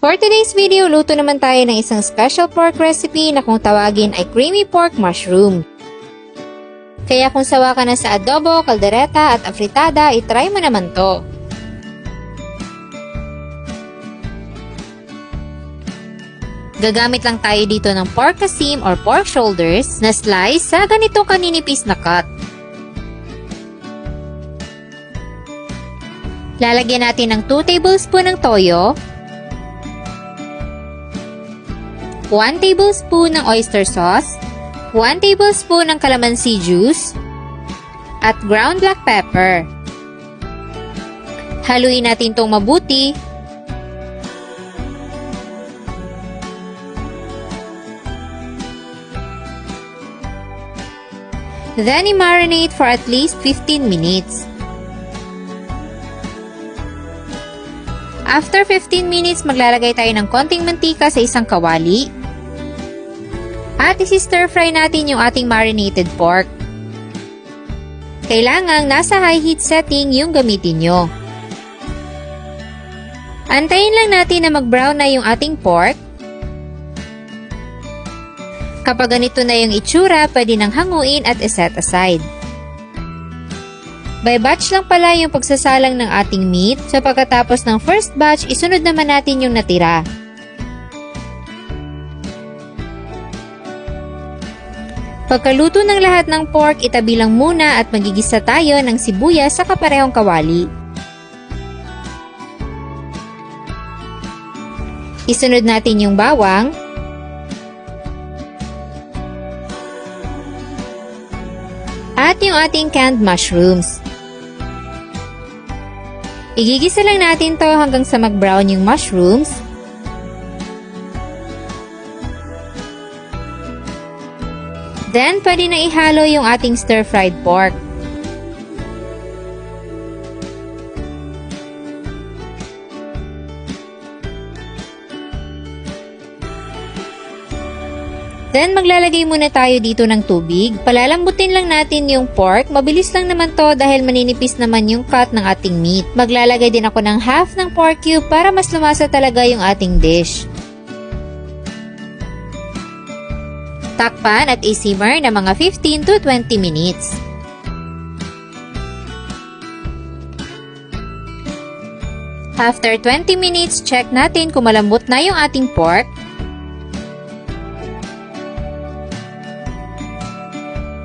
For today's video, luto naman tayo ng isang special pork recipe na kung tawagin ay creamy pork mushroom. Kaya kung sawa ka na sa adobo, kaldereta at afritada, itry mo naman to. Gagamit lang tayo dito ng pork kasim or pork shoulders na slice sa ganitong kaninipis na cut. Lalagyan natin ng 2 tablespoon ng toyo, 1 tablespoon ng oyster sauce, 1 tablespoon ng calamansi juice, at ground black pepper. Haluin natin itong mabuti. Then i-marinate for at least 15 minutes. After 15 minutes, maglalagay tayo ng konting mantika sa isang kawali. At isi-stir fry natin yung ating marinated pork. Kailangang nasa high heat setting yung gamitin nyo. Antayin lang natin na mag-brown na yung ating pork. Kapag ganito na yung itsura, pwede nang hanguin at iset aside. By batch lang pala yung pagsasalang ng ating meat, so pagkatapos ng first batch, isunod naman natin yung natira. Pagkaluto ng lahat ng pork, itabi lang muna at magigisa tayo ng sibuyas sa kaparehong kawali. Isunod natin yung bawang, at yung ating canned mushrooms. Igigisa lang natin to hanggang sa mag-brown yung mushrooms. Then, pwede na ihalo yung ating stir-fried pork. Then, maglalagay muna tayo dito ng tubig. Palalambutin lang natin yung pork. Mabilis lang naman to dahil maninipis naman yung cut ng ating meat. Maglalagay din ako ng half ng pork cube para mas lumasa talaga yung ating dish. Takpan at i-simmer na mga 15 to 20 minutes. After 20 minutes, check natin kung malambot na yung ating pork.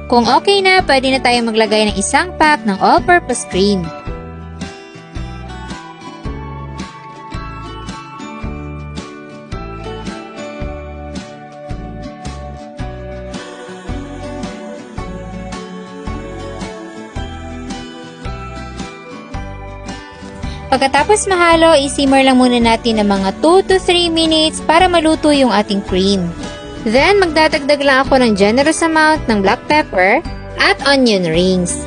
Kung okay na, pwede na tayo maglagay ng isang pack ng all-purpose cream. Pagkatapos mahalo, i-simmer lang muna natin ng mga 2 to 3 minutes para maluto yung ating cream. Then, magdadagdag lang ako ng generous amount ng black pepper at onion rings.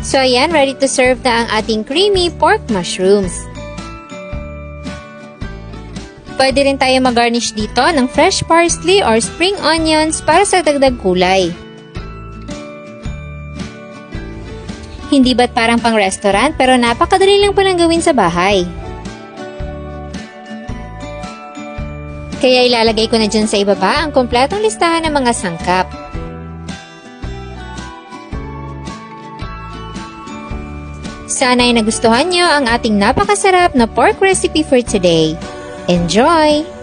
So, ayan, ready to serve na ang ating creamy pork mushrooms. Pwede rin tayo mag-garnish dito ng fresh parsley or spring onions para sa dagdag kulay. Hindi ba't parang pang restaurant pero napakadali lang palang gawin sa bahay. Kaya ilalagay ko na dyan sa ibaba ang kompletong listahan ng mga sangkap. Sana ay nagustuhan nyo ang ating napakasarap na pork recipe for today. Enjoy!